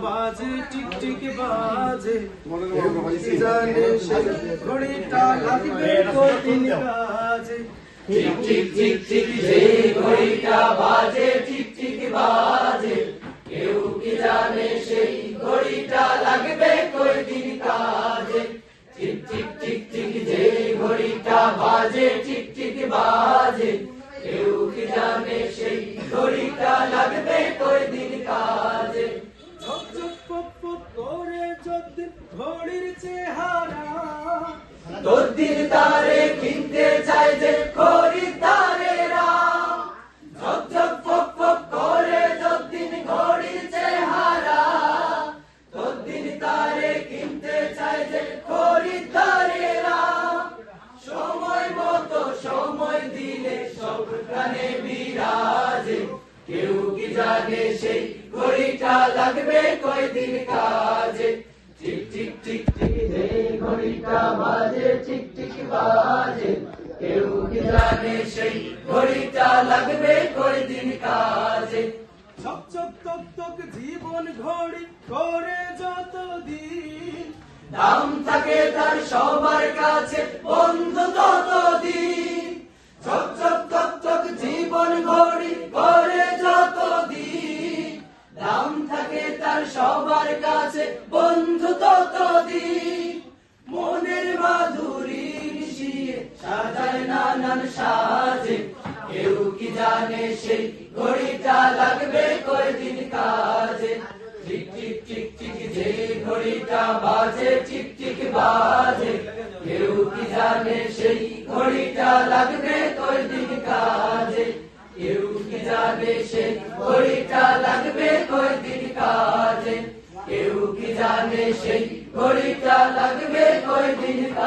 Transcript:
বাজে tick tick বাজে কেউ কি জানে সেই ঘড়িটা লাগবে কঠিন কাজে টিক টিক টিক টিক যে ঘড়িটা বাজে টিক টিক বাজে কেউ কি জানে সেই ঘড়িটা লাগবে কয়দিন কাজে টিক টিক টিক টিক যে ঘড়িটা বাজে টিক টিক বাজে কেউ কি জানে সেই ঘড়িটা লাগবে কয়দিন কাজে ঝক ঝক পক পক করে যদ্দিন ঘড়ির চেহারা তদ্দিন তারে কিনতে চাই যে খরিদ্দারেরা ঝক ঝক পক পক করে যদ্দিন ঘড়ির চেহারা তদ্দিন তারে কিনতে চাই যে খরিদ্দারেরা সময় মতো সময় দিলে সবখানে বিরাজে কেউ কি জানে সেই ঘড়িটা লাগবে কয়দিন কাজে টিক টিক টিক টিক যে ঘড়িটা বাজে টিক টিক বাজে কেউ কি জানে সেই ঘড়িটা লাগবে কয়দিন কাজে ঝক ঝক তক তক জীবন ঘড়ি করে যতদিন দাম থাকে তার সবার কাছে বন্ধু ততদিন ঝক ঝক তক তক জীবন ঘড়ি করে যতদিন দাম থাকে তার সবার কাছে বন্ধু ততদিন মনের মাধুরী মিশিয়ে সাজায় নানান সাজে কেউ কি জানে সেই ঘড়িটা লাগবে কয়দিন কাজে টিক টিক টিক টিক যে ঘড়িটা বাজে টিক টিক বাজে কেউ কি জানে সেই ঘড়িটা লাগবে কয়দিন কাজে কেউ কি জানে সেই ঘড়িটা লাগবে কয়দিন কাজে কেউ কি জানে সেই ঘড়িটা লাগবে কয়দিন কাজে।